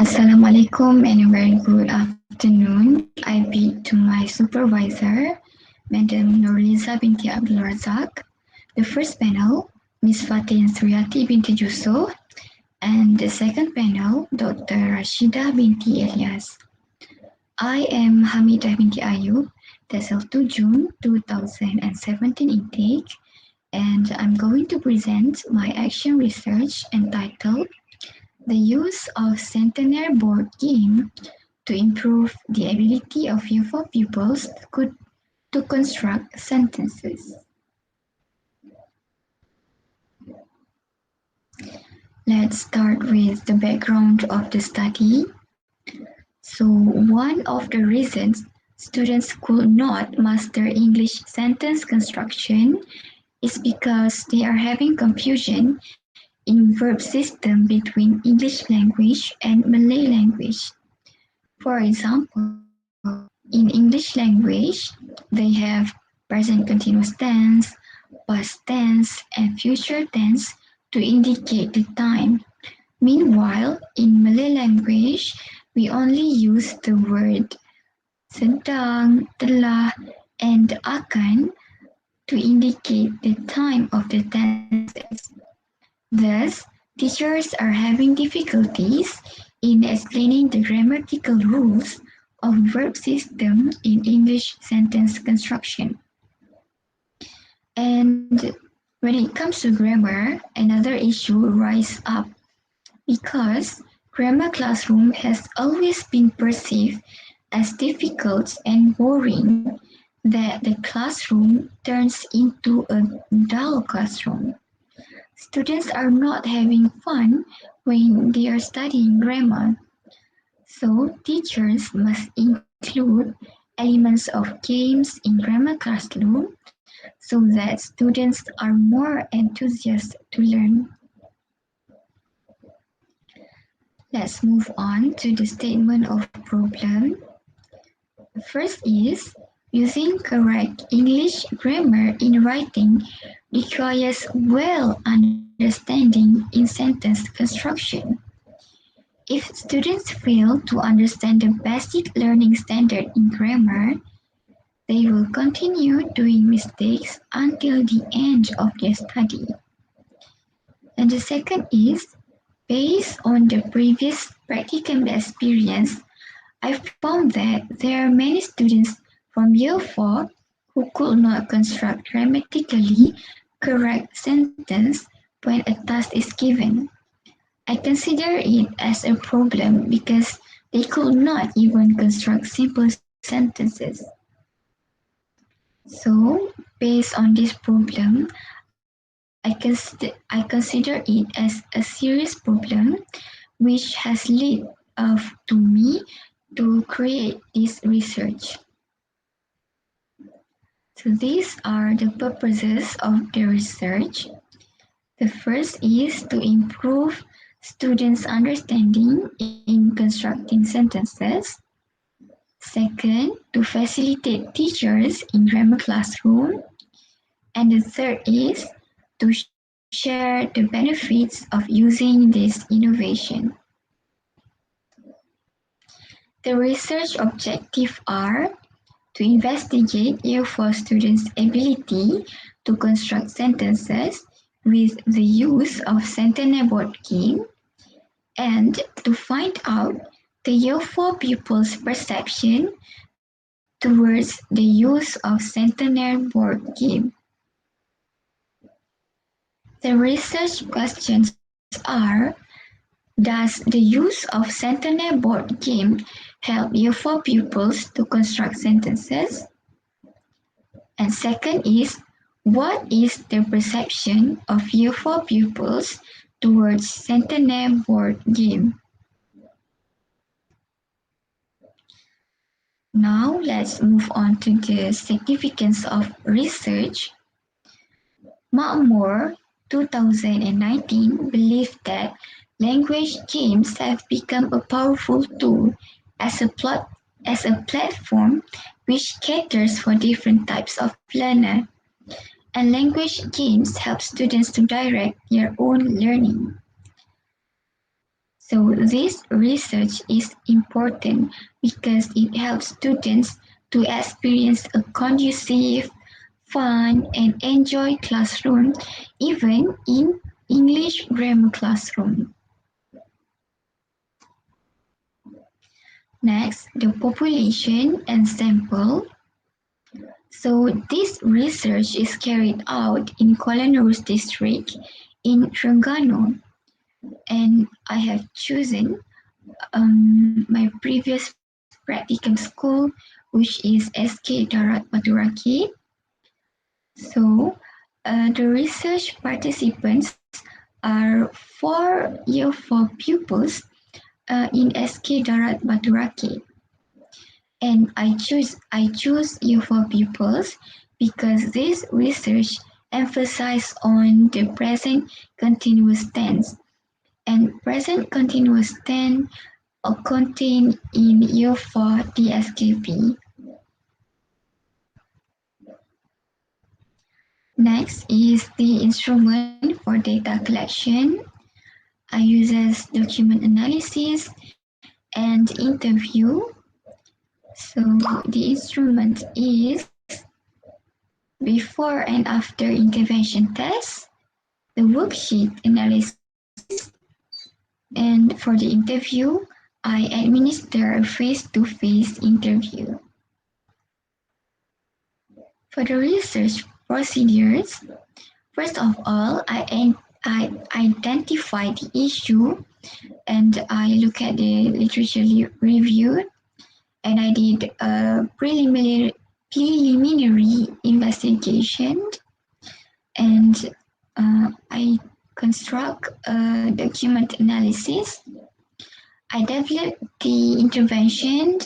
Assalamualaikum and a very good afternoon. I bid to my supervisor, Madam Nurliza binti Abdul Razak, the first panel, Ms. Fatin Suryati binti Yusuf, and the second panel, Dr. Rashidah binti Elias. I am Hamidah binti Ayub, that's 2 June 2017 intake, and I'm going to present my action research entitled The Use of Sentenaire Board Game to Improve the Ability of UFO Pupils to Construct Sentences. Let's start with the background of the study. So, one of the reasons students could not master English sentence construction is because they are having confusion in verb system between English language and Malay language. For example, in English language, they have present continuous tense, past tense, and future tense to indicate the time. Meanwhile, in Malay language, we only use the word sedang, telah, and akan to indicate the time of the tenses. Thus, teachers are having difficulties in explaining the grammatical rules of verb system in English sentence construction. And when it comes to grammar, another issue rises up because grammar classroom has always been perceived as difficult and boring that the classroom turns into a dull classroom. Students are not having fun when they are studying grammar. So teachers must include elements of games in grammar classroom so that students are more enthusiastic to learn. Let's move on to the statement of problem. The first is, using correct English grammar in writing requires well understanding in sentence construction. If students fail to understand the basic learning standard in grammar, they will continue doing mistakes until the end of their study. And the second is, based on the previous practicum experience, I found that there are many students from year 4 who could not construct grammatically correct sentence when a task is given. I consider it as a problem because they could not even construct simple sentences. So, based on this problem, I consider it as a serious problem which has led to me to create this research. So these are the purposes of the research. The first is to improve students' understanding in constructing sentences. Second, to facilitate teachers in grammar classroom. And the third is to share the benefits of using this innovation. The research objectives are to investigate year 4 students' ability to construct sentences with the use of Sentenaire Board Game and to find out the year 4 pupils' perception towards the use of Sentenaire Board Game. The research questions are, does the use of Sentenaire Board Game help year 4 pupils to construct sentences? And second is, what is the perception of year 4 pupils towards Sentenaire Board Game? Now let's move on to the significance of research. Makmur 2019 believed that language games have become a powerful tool as a platform which caters for different types of learner. And language games help students to direct their own learning. So this research is important because it helps students to experience a conducive, fun, and enjoy classroom even in English grammar classroom. Next, the population and sample. So this research is carried out in Kuala Nerus district in Terengganu, and I have chosen my previous practicum school, which is SK Darat Baru Rakit. So the research participants are 4 year 4 pupils in SK Darat Baru Rakit. And I choose year 4 pupils because this research emphasizes on the present continuous tense, and present continuous tense are contained in year 4 DSKP. Next is the instrument for data collection. I uses document analysis and interview. So the instrument is before and after intervention test, the worksheet analysis, and for the interview, I administer a face-to-face interview. For the research procedures, first of all, I identify the issue and I look at the literature review, and I did a preliminary investigation, and I construct a document analysis. I develop the intervention,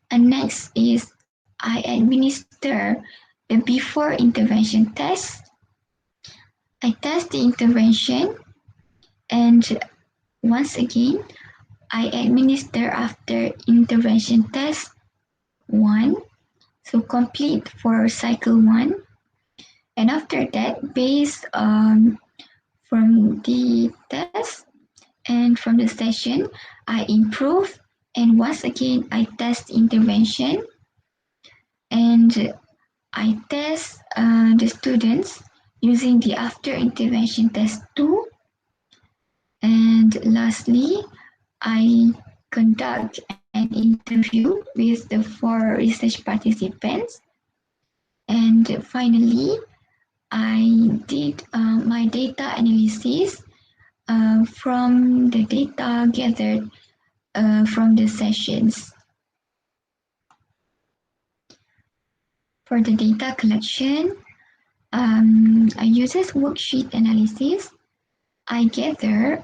and next is I administer the before intervention test. I test the intervention, and once again, I administer after intervention test 1, so complete for cycle 1. And after that, based from the test and from the session, I improve, and once again, I test intervention, and I test the students using the after intervention test 2. And lastly, I conduct an interview with the 4 research participants. And finally, I did my data analysis from the data gathered from the sessions. For the data collection, I uses worksheet analysis. I gathered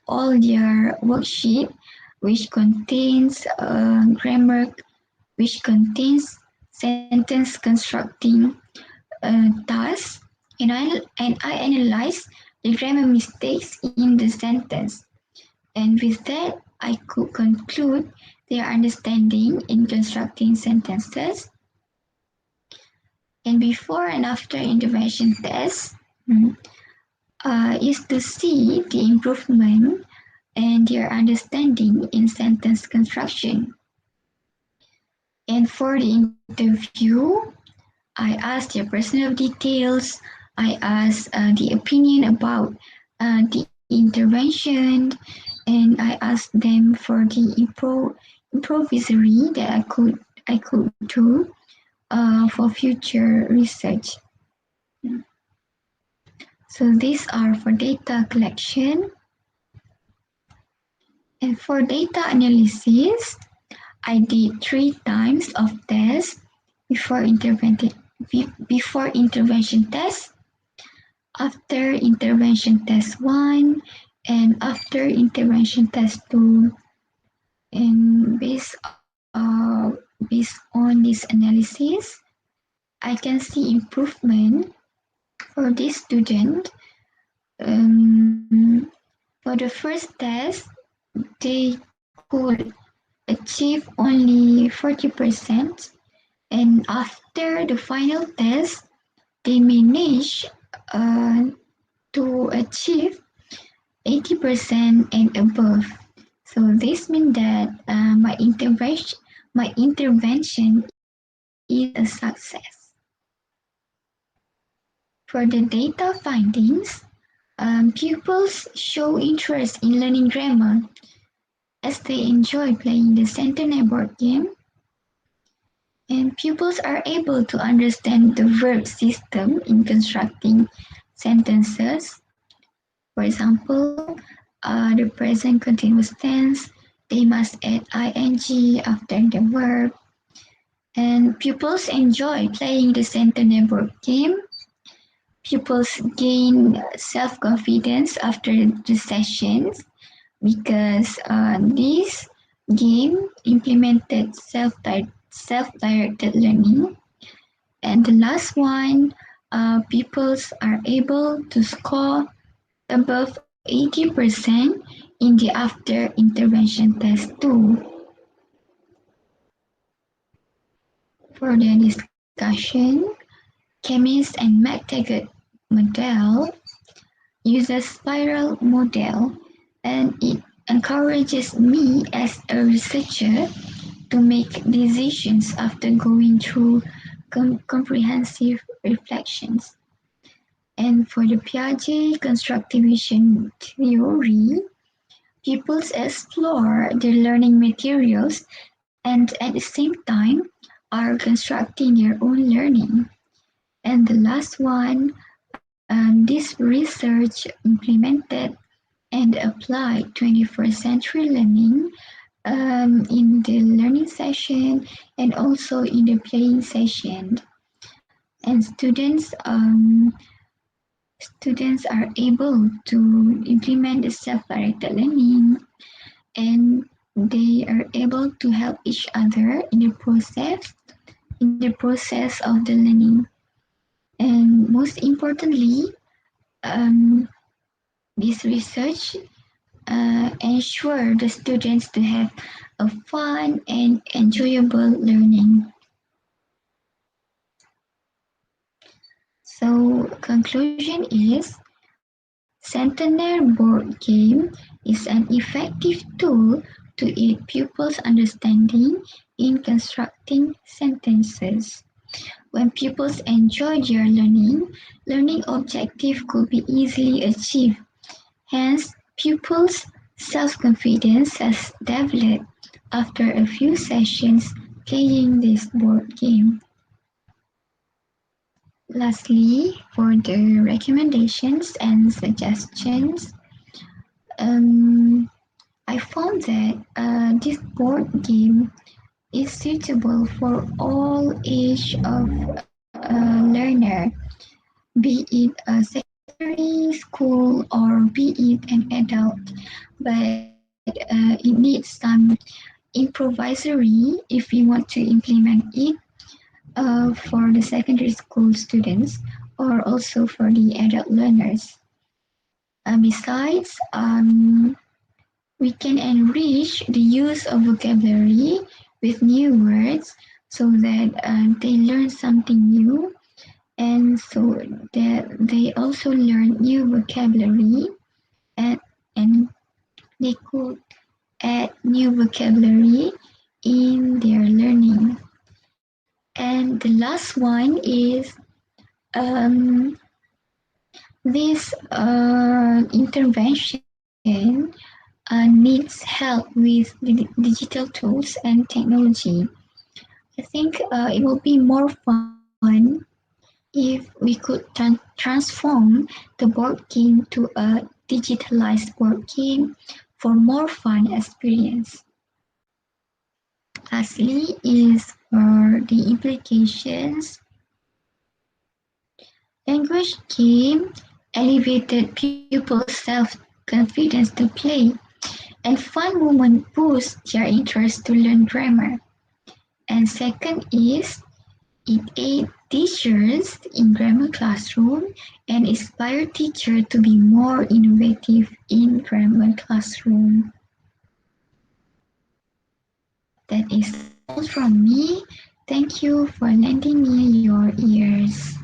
all their worksheet, which contains grammar, which contains sentence constructing tasks, and I analyze the grammar mistakes in the sentence. And with that, I could conclude their understanding in constructing sentences. And before and after intervention tests is to see the improvement and their understanding in sentence construction. And for the interview, I ask their personal details. I ask the opinion about the intervention, and I ask them for the improvisatory that I could do for future research. So these are for data collection. And for data analysis, I did 3 times of tests before intervention test, after intervention test 1, and after intervention test 2. And based on this analysis, I can see improvement for this student. For the first test, they could achieve only 40%, and after the final test, they managed to achieve 80% and above. So this means that my intervention is a success. For the data findings, pupils show interest in learning grammar as they enjoy playing the Sentenaire board game, and pupils are able to understand the verb system in constructing sentences. For example, the present continuous tense, they must add ing after the verb. And pupils enjoy playing the Sentenaire board game. Pupils gain self-confidence after the sessions because this game implemented self-directed learning. And the last one, pupils are able to score above 80% in the after intervention test too. For the discussion, Chemist and McTaggart model uses spiral model, and it encourages me as a researcher to make decisions after going through comprehensive reflections. And for the Piaget constructivation theory, pupils explore the learning materials and at the same time are constructing their own learning. And the last one, this research implemented and applied 21st century learning in the learning session and also in the playing session. And students are able to implement the self-directed learning, and they are able to help each other in the process of the learning. And most importantly, um, this research ensure the students to have a fun and enjoyable learning. So conclusion is Sentenaire Board Game is an effective tool to aid pupils' understanding in constructing sentences. When pupils enjoy their learning objective could be easily achieved. Hence, pupils' self-confidence has developed after a few sessions playing this board game. Lastly, for the recommendations and suggestions, I found that this board game is suitable for all age of learner, be it a secondary school or be it an adult, but it needs some improvisory if we want to implement it for the secondary school students or also for the adult learners. Besides, we can enrich the use of vocabulary with new words so that they learn something new, and so that they also learn new vocabulary, and, and they could add new vocabulary in their learning. And the last one is um, this intervention needs help with digital tools and technology. I think it will be more fun if we could transform the board game to a digitalized board game for more fun experience. Lastly is for the implications. Language game elevated pupils' self-confidence to play, and fun moment boost their interest to learn grammar. And second is it aids teachers in grammar classroom and inspire teachers to be more innovative in grammar classroom. That is all from me. Thank you for lending me your ears.